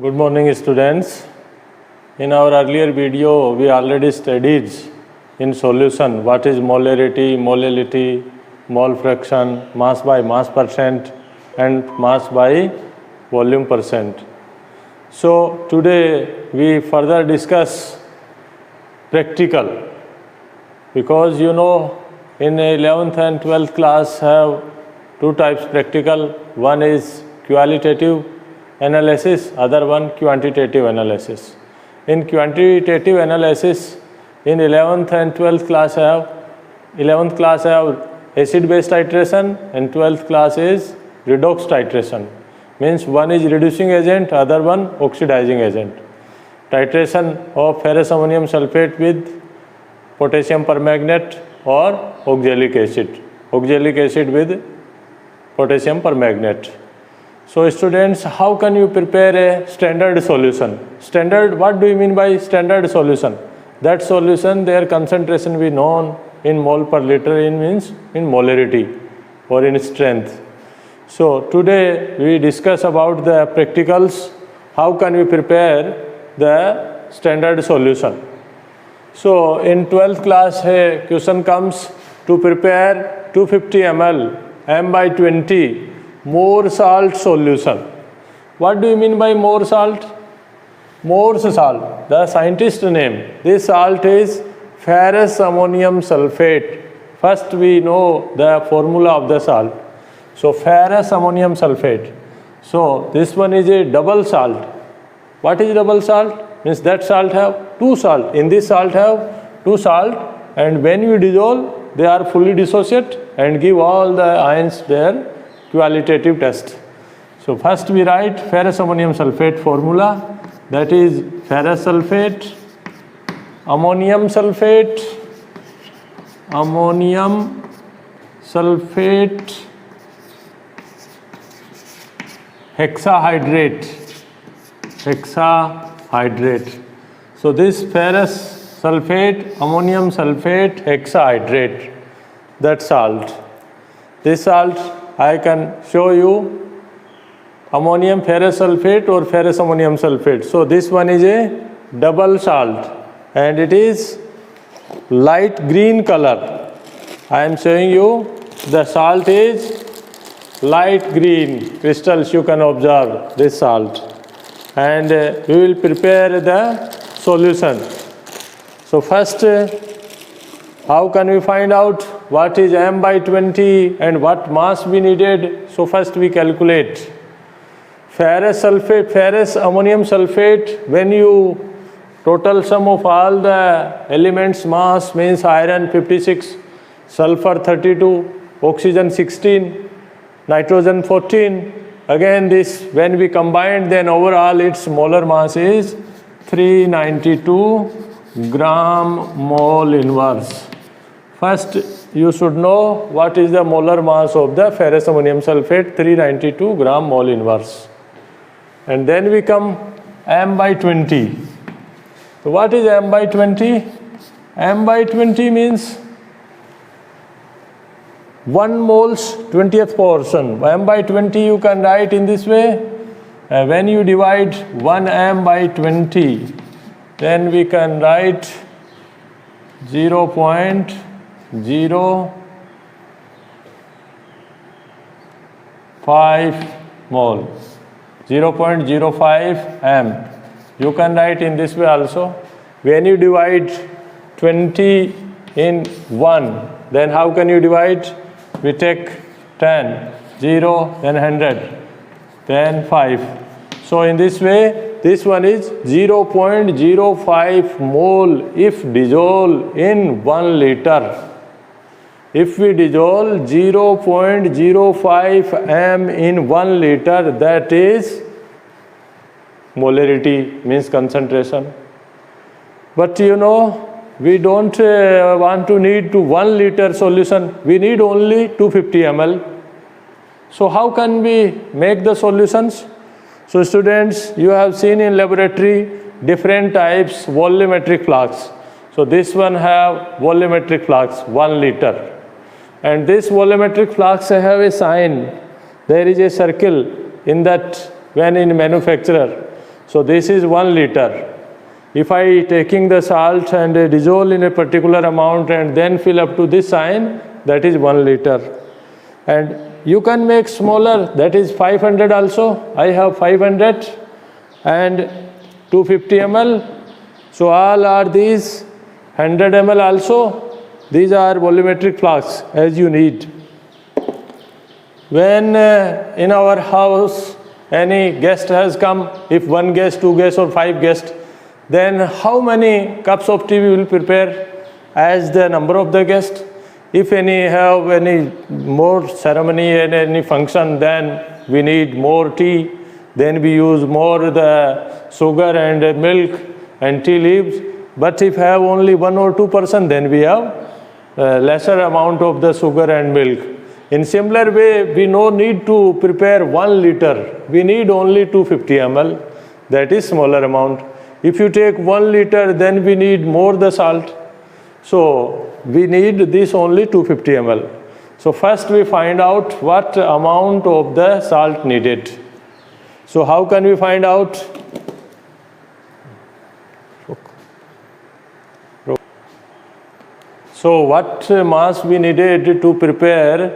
Good morning, students. In our earlier video, we already studied in solution what is molarity, molality, mole fraction, mass by mass percent, and mass by volume percent. So today we further discuss practical, because you know in 11th and 12th class have two types practical. One is qualitative analysis, other one quantitative analysis. In quantitative analysis, in 11th and 12th class have 11th class have acid base titration and 12th class is redox titration. Means one is reducing agent, other one oxidizing agent. Titration of ferrous ammonium sulfate with potassium permanganate or oxalic acid. Oxalic acid with potassium permanganate. So students, how can you prepare a standard solution? Standard, what do you mean by standard solution? That solution, their concentration be known in mole per liter, in means in molarity or in strength. So today we discuss about the practicals, how can we prepare the standard solution. So in 12th class a question comes to prepare 250 ml m by 20 more salt solution. What do you mean by more salt? Morse salt, the scientist name. This salt is ferrous ammonium sulfate. First we know the formula of the salt. So ferrous ammonium sulfate. So this one is a double salt. What is double salt? Means that salt have two salt. In this salt have two salt, and when you dissolve they are fully dissociate and give all the ions their qualitative test. So first we write ferrous ammonium sulfate formula, that is ferrous sulfate, ammonium sulfate, hexahydrate. So this ferrous sulfate, ammonium sulfate, hexahydrate, that salt. This salt I can show you ammonium ferrous sulfate or ferrous ammonium sulfate. So this one is a double salt and it is light green color. I am showing you the salt is light green crystals, you can observe this salt. And we will prepare the solution. So first, how can we find out what is m by 20 and what mass we needed? So first we calculate ferrous sulfate, ferrous ammonium sulfate. When you total sum of all the elements mass means iron 56, sulfur 32, oxygen 16, nitrogen 14. Again this, when we combine, then overall its molar mass is 392 gram mole inverse. First you should know what is the molar mass of the ferrous ammonium sulfate, 392 gram mole inverse. And then we come m by 20. So what is m by 20? M by 20 means 1 mole's 20th portion. M by 20 you can write in this way. When you divide 1 m by 20, then we can write 0.05 mole. 0.05 m. You can write in this way also. When you divide 20 in 1, then how can you divide? We take 10, 0, then 100, then 5. So in this way, this one is 0.05 mole if dissolved in 1 liter. If we dissolve 0.05 m in 1 liter, that is molarity, means concentration. But you know, we don't want to need to 1 liter solution. We need only 250 ml. So how can we make the solutions? So students, you have seen in laboratory different types volumetric flasks. So this one have volumetric flasks 1 liter. And this volumetric flasks have a sign. There is a circle in that when in manufacturer. So this is 1 liter. If I taking the salt and dissolve in a particular amount and then fill up to this sign, that is 1 liter. And you can make smaller, that is 500 also. I have 500 and 250 ml. So all are these 100 ml also. These are volumetric flasks as you need. When in our house any guest has come, if 1 guest, 2 guests or 5 guests, then how many cups of tea we will prepare as the number of the guests? If any have any more ceremony and any function, then we need more tea. Then we use more the sugar and milk and tea leaves. But if have only 1 or 2 person, then we have lesser amount of the sugar and milk. In similar way, we no need to prepare 1 liter. We need only 250 ml. That is smaller amount. If you take 1 liter, then we need more the salt. So we need this only 250 ml. So first we find out what amount of the salt needed. So how can we find out? So what mass we needed to prepare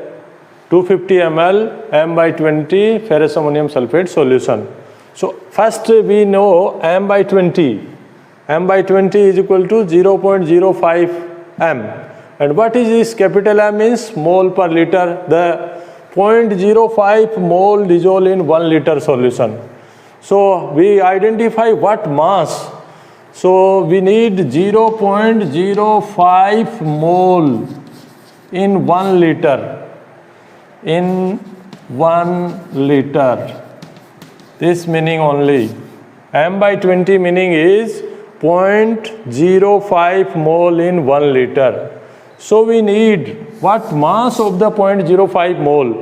250 ml M/20 ferrous ammonium sulfate solution. So first we know M/20. M/20 is equal to 0.05 m. And what is this? Capital M means mole per liter. The 0.05 mole dissolve in 1 liter solution. So we identify what mass. So we need 0.05 mole in 1 liter. In 1 liter. This meaning only. M/20 meaning is 0.05 mole in 1 liter. So we need what mass of the 0.05 mole.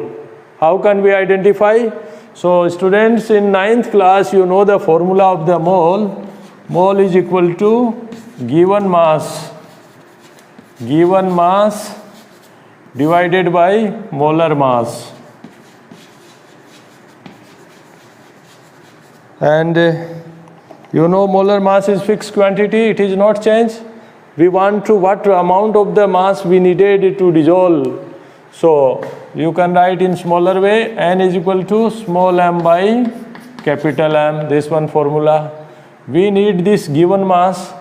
How can we identify? So students in 9th class, you know the formula of the mole. Mole is equal to given mass divided by molar mass. And you know molar mass is fixed quantity, it is not changed. We want to what amount of the mass we needed to dissolve. So you can write in smaller way, N is equal to small m by capital M, this one formula. We need this given mass.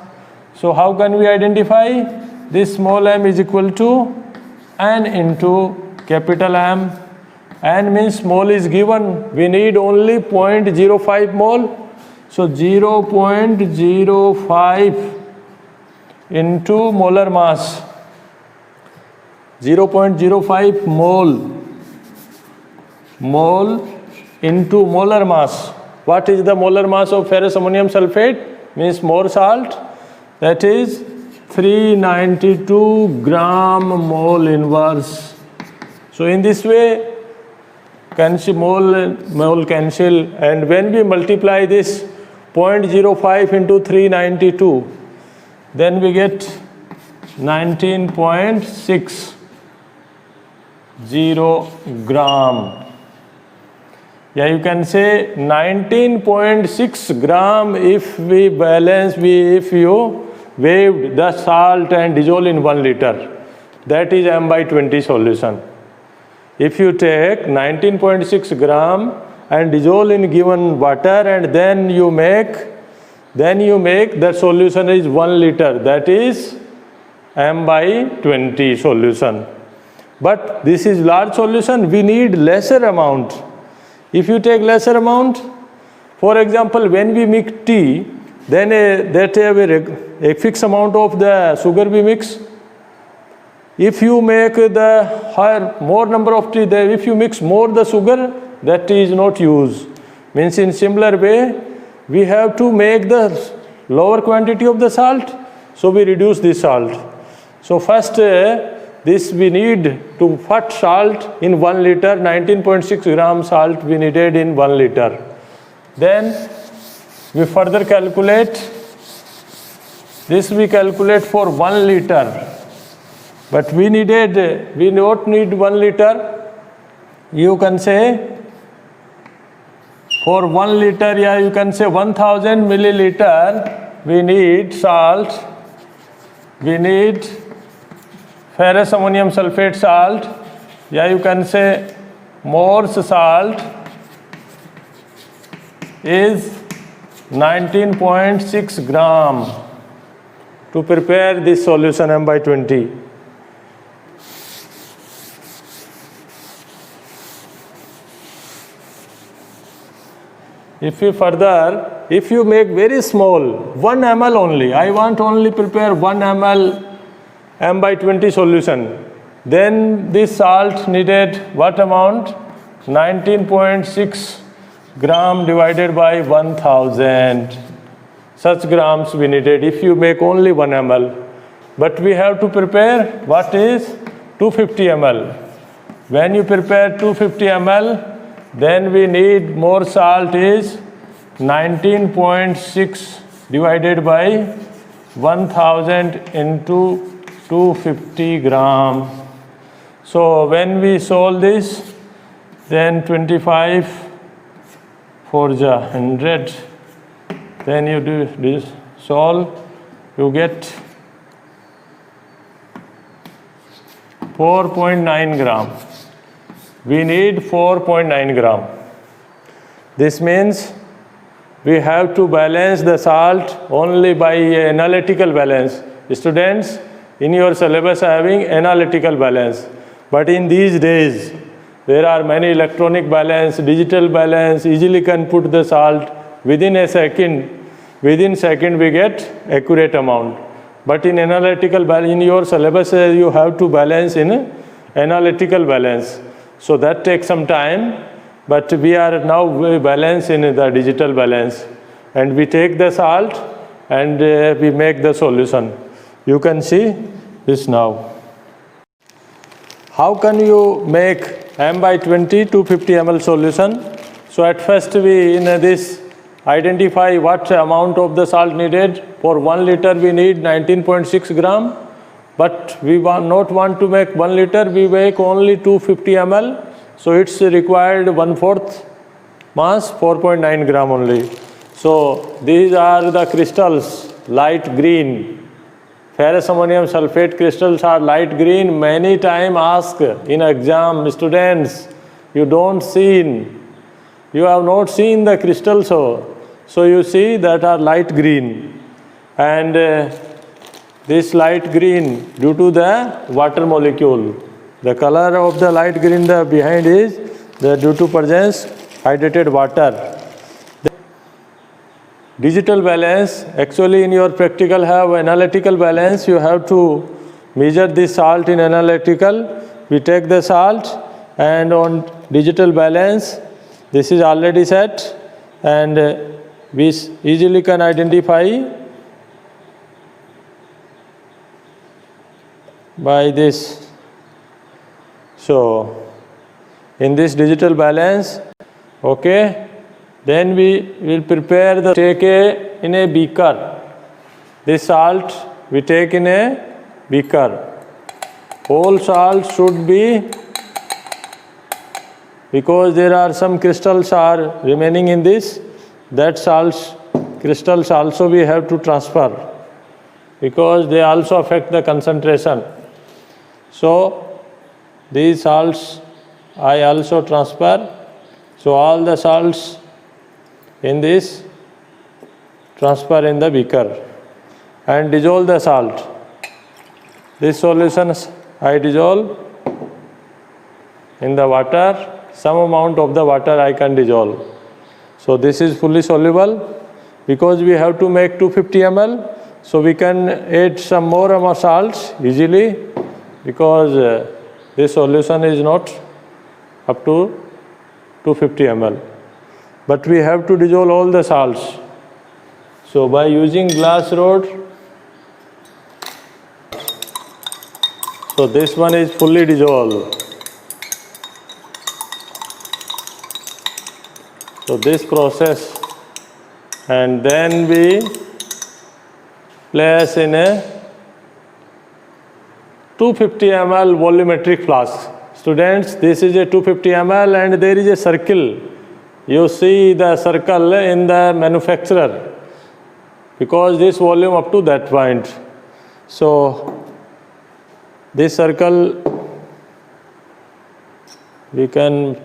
So how can we identify? This small m is equal to N into capital M. N means mole is given. We need only 0.05 mole. So 0.05 into molar mass. 0.05 mole into molar mass. What is the molar mass of ferrous ammonium sulfate? Means more salt. That is 392 gram mole inverse. So in this way, mole cancel, and when we multiply this 0.05 into 392, then we get 19.60 gram. Yeah, you can say 19.6 gram if we balance, if you weighed the salt and dissolve in 1 liter. That is M/20 solution. If you take 19.6 gram and dissolve in given water and then you make the solution is 1 liter. That is M/20 solution. But this is large solution, we need lesser amount. If you take lesser amount, for example, when we mix tea, then that have a fixed amount of the sugar we mix. If you make the more number of tea, if you mix more the sugar, that tea is not used. Means in similar way, we have to make the lower quantity of the salt, so we reduce the salt. So first, this we need to put salt in 1 liter, 19.6 gram salt we needed in 1 liter. Then we further calculate, this we calculate for 1 liter. But we don't need 1 liter. You can say For 1 liter, yeah, you can say 1000 milliliter, we need salt, we need ferrous ammonium sulfate salt, yeah, you can say Morse salt is 19.6 gram to prepare this solution M/20. If you make very small, 1 ml only, I want only prepare 1 ml M/20 solution, then this salt needed what amount? 19.6 gram divided by 1000. Such grams we needed if you make only 1 ml. But we have to prepare what is 250 ml. When you prepare 250 ml, then we need more salt is 19.6 divided by 1000 into 250 gram. So when we solve this, then 25 4 100, then you do this solve, you get 4.9 gram. We need 4.9 gram. This means we have to balance the salt only by analytical balance. Students, in your syllabus having analytical balance. But in these days, there are many electronic balance, digital balance, easily can put the salt within a second. Within second we get accurate amount. But in analytical balance, in your syllabus you have to balance in analytical balance. So that takes some time, but we are now balance in the digital balance. And we take the salt and we make the solution. You can see this now. How can you make M/20 250 ml solution? So at first we in this identify what amount of the salt needed. For 1 liter we need 19.6 gram. But we not want to make 1 liter, we make only 250 ml. So it's required 1/4 mass, 4.9 gram only. So these are the crystals, light green. Ferrous ammonium sulfate crystals are light green. Many times asked in exam, students, you have not seen the crystals. So you see that are light green. And this light green due to the water molecule. The color of the light green behind is due to presence hydrated water. The digital balance, actually in your practical have analytical balance. You have to measure this salt in analytical. We take the salt and on digital balance, this is already set and we easily can identify by this. So in this digital balance, okay, then we will prepare the take in a beaker. This salt we take in a beaker. Whole salt should be, because there are some crystals are remaining in this, that salts crystals also we have to transfer because they also affect the concentration. So these salts I also transfer. So all the salts in this transfer in the beaker and dissolve the salt. This solution I dissolve in the water. Some amount of the water I can dissolve. So this is fully soluble. Because we have to make 250 ml, so we can add some more amount of salts easily because this solution is not up to 250 ml. But we have to dissolve all the salts. So by using glass rod, so this one is fully dissolved. So this process, and then we place in a 250 ml volumetric flask. Students, this is a 250 ml and there is a circle you see the circle in the manufacturer, because this volume up to that point. So this circle we can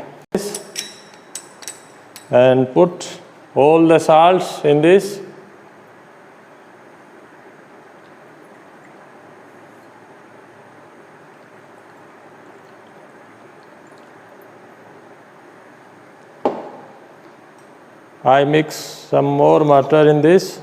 and put all the salts in this. I mix some more water in this.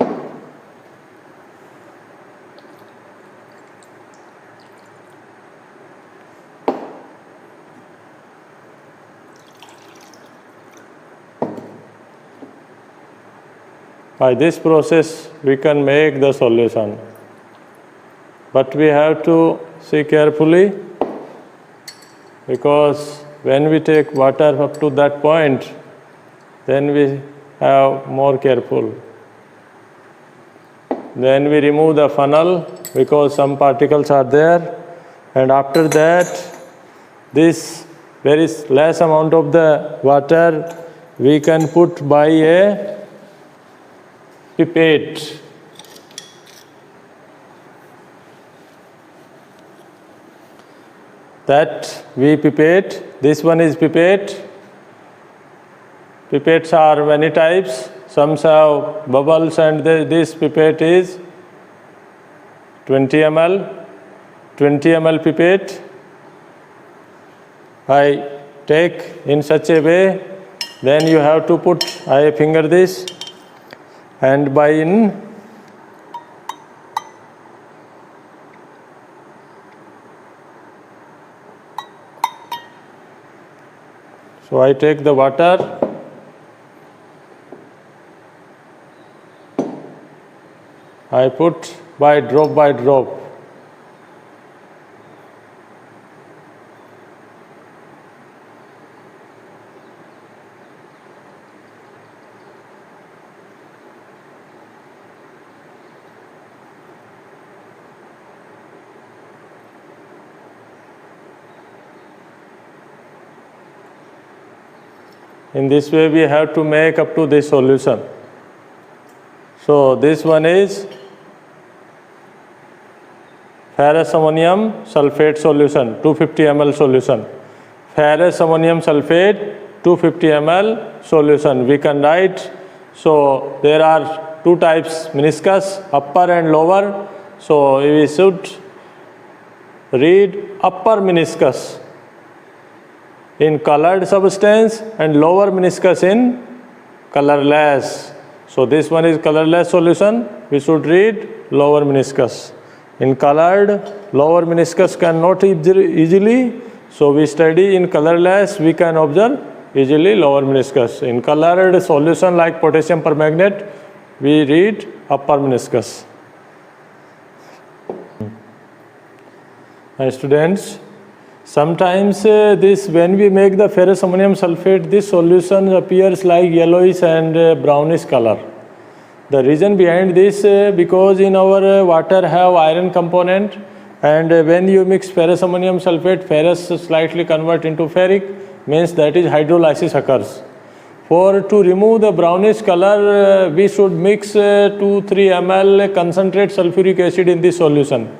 By this process, we can make the solution. But we have to see carefully, because when we take water up to that point, then we have more careful. Then we remove the funnel because some particles are there, and after that, this very less amount of the water we can put by a pipette. That we pipette, this one is pipette. Pipettes are many types. Some have bubbles, and this pipette is 20 ml. 20 ml pipette. I take in such a way, then you have to put, I finger this, and by in so I take the water, I put by drop. In this way we have to make up to this solution. So this one is ferrous ammonium sulfate solution, 250 ml solution. Ferrous ammonium sulfate, 250 ml solution. We can write, so there are two types, meniscus, upper and lower. So we should read upper meniscus in colored substance and lower meniscus in colorless. So this one is colorless solution, we should read lower meniscus. In colored, lower meniscus cannot easily, so we study in colorless, we can observe easily lower meniscus. In colored solution like potassium permanganate, we read upper meniscus. My students, sometimes this, when we make the ferrous ammonium sulfate, this solution appears like yellowish and brownish color. The reason behind this, because in our water have iron component, and when you mix ferrous ammonium sulfate, ferrous slightly convert into ferric, means that is hydrolysis occurs. To remove the brownish color, we should mix 2-3 ml concentrate sulfuric acid in this solution.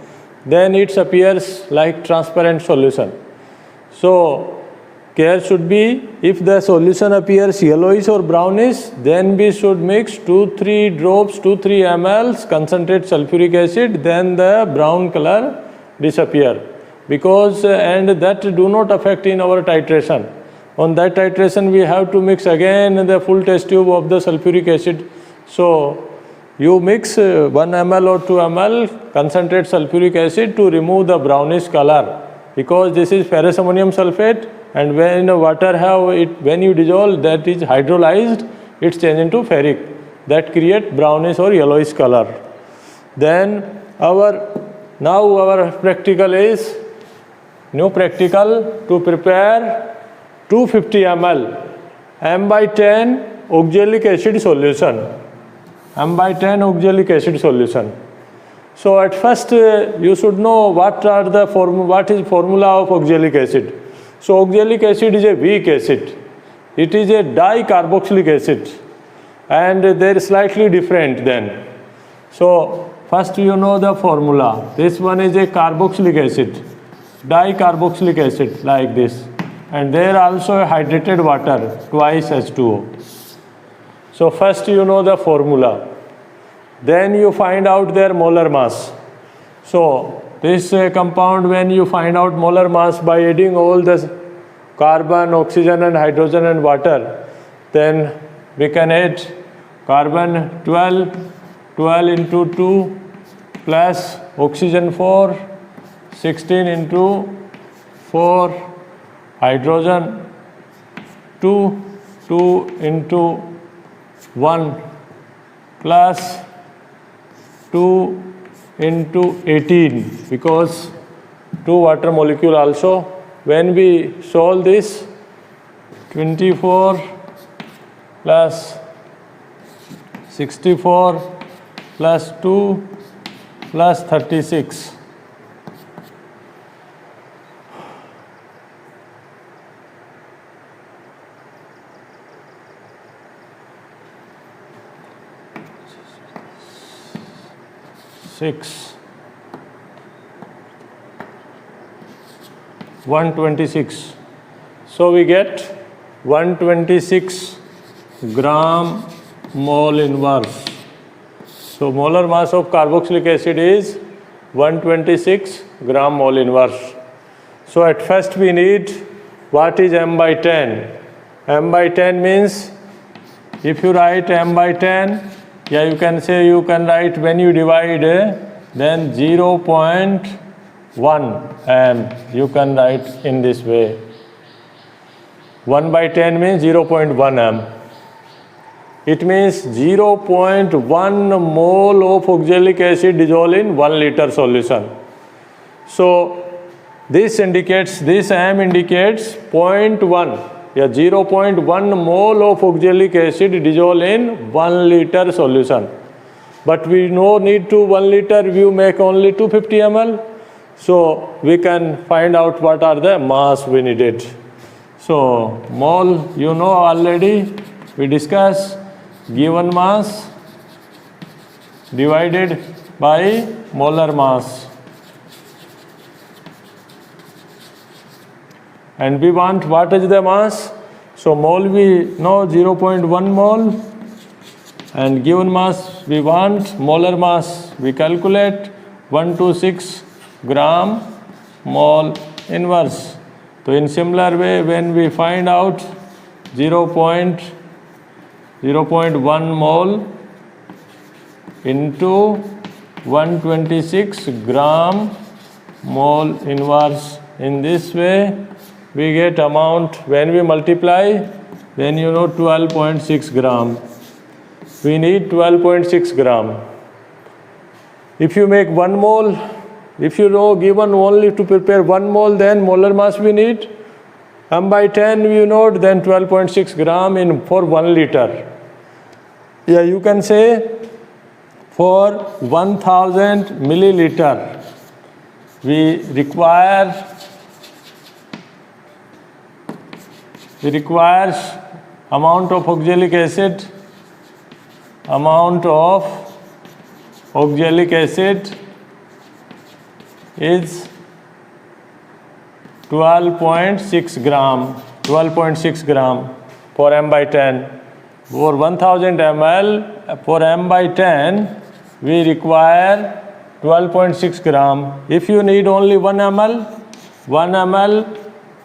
Then it appears like transparent solution. So care should be, if the solution appears yellowish or brownish, then we should mix 2-3 drops, 2-3 ml concentrate sulfuric acid, then the brown color disappear. Because, and that do not affect in our titration. On that titration we have to mix again the full test tube of the sulfuric acid. So you mix 1 ml or 2 ml concentrate sulfuric acid to remove the brownish color. Because this is ferrous ammonium sulfate, and when water have it, when you dissolve, that is hydrolyzed, it's changed into ferric. That create brownish or yellowish color. Then now our practical is, new practical to prepare 250 ml M/10 oxalic acid solution. M/10 oxalic acid solution. So at first you should know what is formula of oxalic acid. So oxalic acid is a weak acid. it is a dicarboxylic acid, and they are slightly different then. So first you know the formula. This one is a carboxylic acid, dicarboxylic acid like this, and there also hydrated water, twice H2O. So first you know the formula, then you find out their molar mass. So this compound, when you find out molar mass by adding all the carbon, oxygen and hydrogen and water, then we can add carbon 12 into 2 plus oxygen 4, 16 into 4, hydrogen 2 into 1 plus 2 into 18, because 2 water molecule also. When we solve this, 24 plus 64 plus 2 plus 36. Six. 126. So we get 126 gram mole inverse. So molar mass of carboxylic acid is 126 gram mole inverse. So at first we need, what is m by 10? M by 10 means, if you write m by 10, yeah, you can say, you can write, when you divide, then 0.1 m, you can write in this way. 1 by 10 means 0.1 m. It means 0.1 mole of oxalic acid dissolved in 1 liter solution. So this indicates, this m indicates 0.1. Yeah, 0.1 mole of oxalic acid dissolved in 1 liter solution. But we no need to 1 liter, we make only 250 ml. So we can find out what are the mass we needed. So mole, you know already, we discussed, given mass divided by molar mass. And we want, what is the mass? So mole we know 0.1 mole, and given mass we want, molar mass we calculate 126 gram mole inverse. So in similar way, when we find out 0.1 mole into 126 gram mole inverse, in this way we get amount. When we multiply, then you know 12.6 gram. We need 12.6 gram. If you make 1 mole, if you know given only to prepare 1 mole, then molar mass we need m by 10, you know, then 12.6 gram in for 1 liter. Yeah, you can say for 1000 milliliter we requires amount of oxalic acid, is 12.6 gram for m by 10. For 1000 ml, for m by 10, we require 12.6 gram. If you need only 1 ml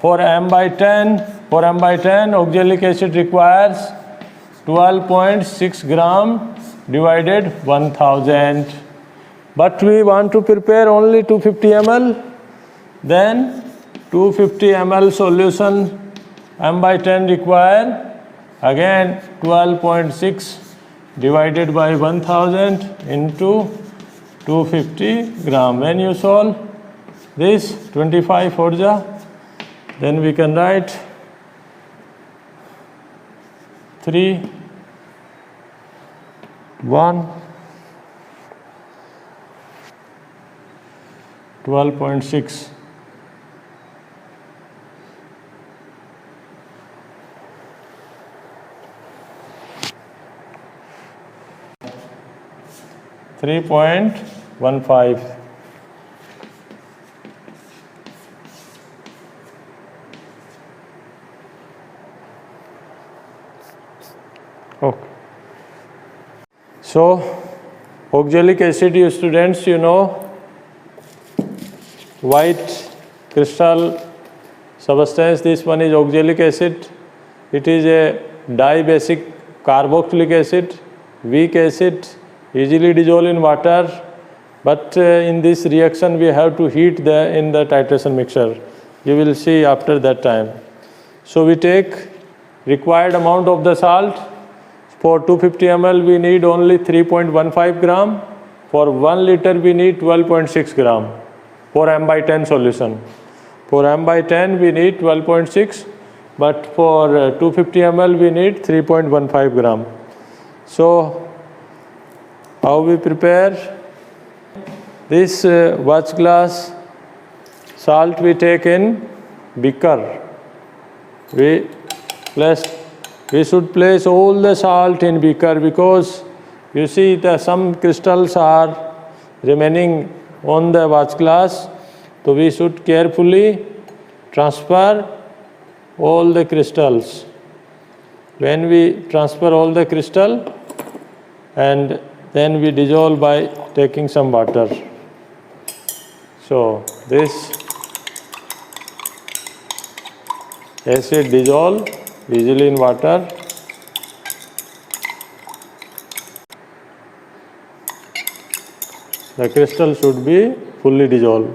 for m by 10, oxalic acid requires 12.6 gram divided 1000. But we want to prepare only 250 ml, then 250 ml solution m by 10 require again 12.6 divided by 1000 into 250 gram. When you solve this 25 forja, then we can write 3, 1, 12.6. 3.15. Okay. So, oxalic acid, you students, you know, white crystal substance. This one is oxalic acid. It is a dibasic carboxylic acid, weak acid, easily dissolved in water. But in this reaction, we have to heat in the titration mixture. You will see after that time. So we take required amount of the salt. For 250 ml, we need only 3.15 gram. For 1 liter, we need 12.6 gram for m/10 solution. For m/10, we need 12.6, but for 250 ml, we need 3.15 gram. So, how we prepare? This watch glass salt we take in beaker. We should place all the salt in beaker, because you see that some crystals are remaining on the watch glass. So we should carefully transfer all the crystals. When we transfer all the crystal, and then we dissolve by taking some water. So this acid dissolve easily in water. The crystal should be fully dissolved.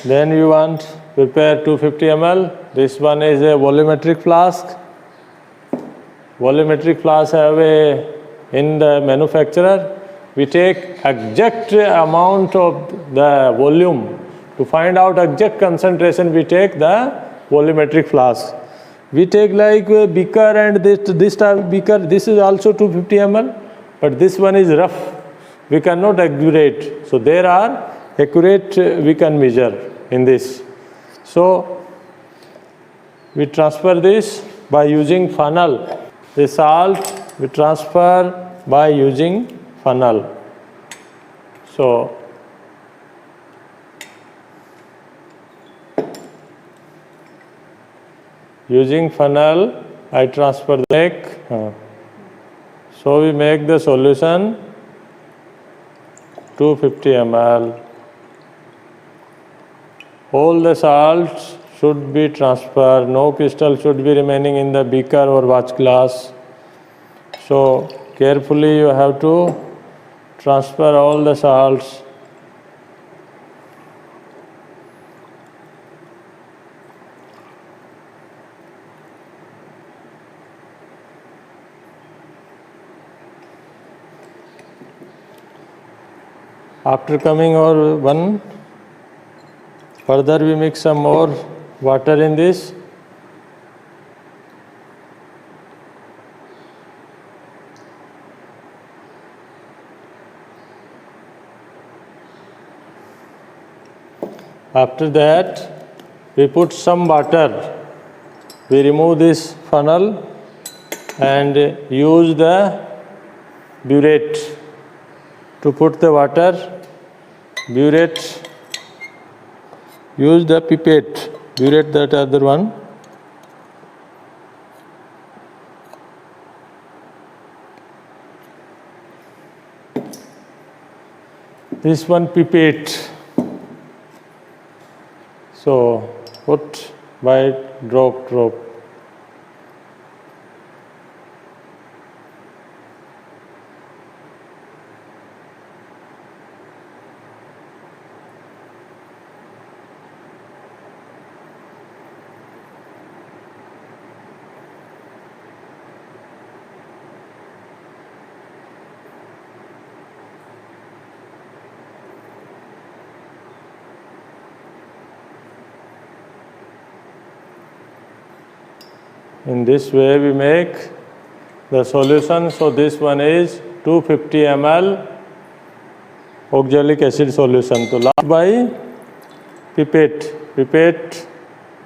Then you want prepare 250 ml. This one is a volumetric flask. Volumetric flask have in the manufacturer. We take exact amount of the volume. To find out exact concentration, we take the volumetric flask. We take like a beaker, and this type of beaker, this is also 250 ml, but this one is rough. We cannot accurate. So there are accurate we can measure in this. So we transfer this by using funnel. The salt we transfer by using funnel. So using funnel, I transfer the lake. So we make the solution 250 ml. All the salts should be transferred. No crystal should be remaining in the beaker or watch glass. So carefully you have to transfer all the salts. After coming over one, further we mix some more water in this. After that, we put some water. We remove this funnel and use the burette to put the water. Burette, use the pipette, burette, that other one. This one pipette. So put by drop. In this way we make the solution. So this one is 250 ml oxalic acid solution. So last by pipette.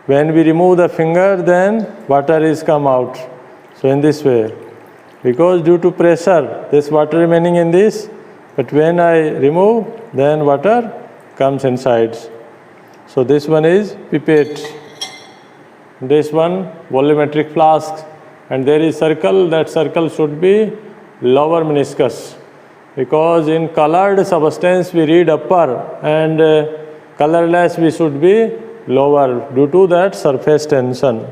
When we remove the finger, then water is come out. So in this way, because due to pressure, this water remaining in this, But when I remove, then water comes inside. So this one is pipette. This one volumetric flask, and there is circle. That circle should be lower meniscus, because in colored substance we read upper, and colorless we should be lower due to that surface tension.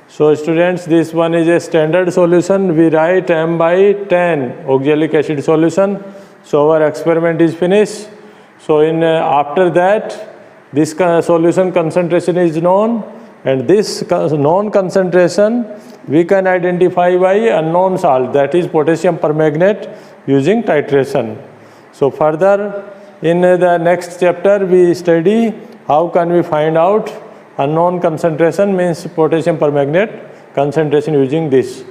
So students, this one is a standard solution. We write M/10 oxalic acid solution. So our experiment is finished. So in after that, this solution concentration is known, and this known concentration we can identify by unknown salt, that is potassium permanganate, using titration. So further in the next chapter we study how can we find out unknown concentration, means potassium permanganate concentration, using this.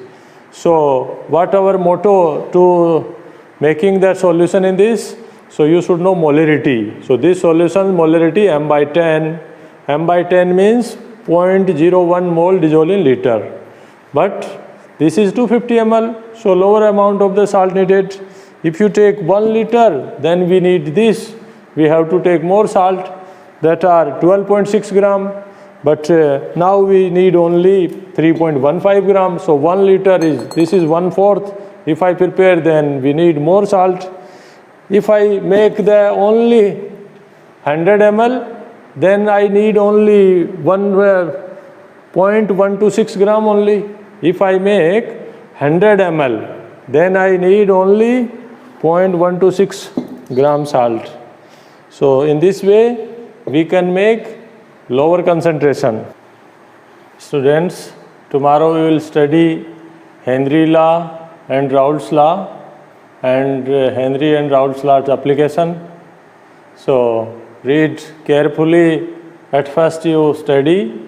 So what our motto to making the solution in this? So you should know molarity. So this solution molarity M/10. M/10 means 0.01 mole dissolved in liter. But this is 250 ml, so lower amount of the salt needed. If you take 1 liter, then we need this. We have to take more salt, that are 12.6 gram. But now we need only 3.15 gram. So 1 liter is, this is 1/4. If I prepare, then we need more salt. If I make the only 100 ml, then I need only 0.126 gram only. If I make 100 ml, then I need only 0.126 gram salt. So in this way, we can make lower concentration. Students, tomorrow we will study Henry law and Raoult's law, and Henry and Raoult's law's application. So read carefully. At first you study.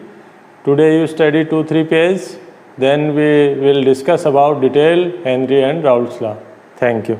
Today you study 2-3 pages. Then we will discuss about detail Henry and Raoult's law. Thank you.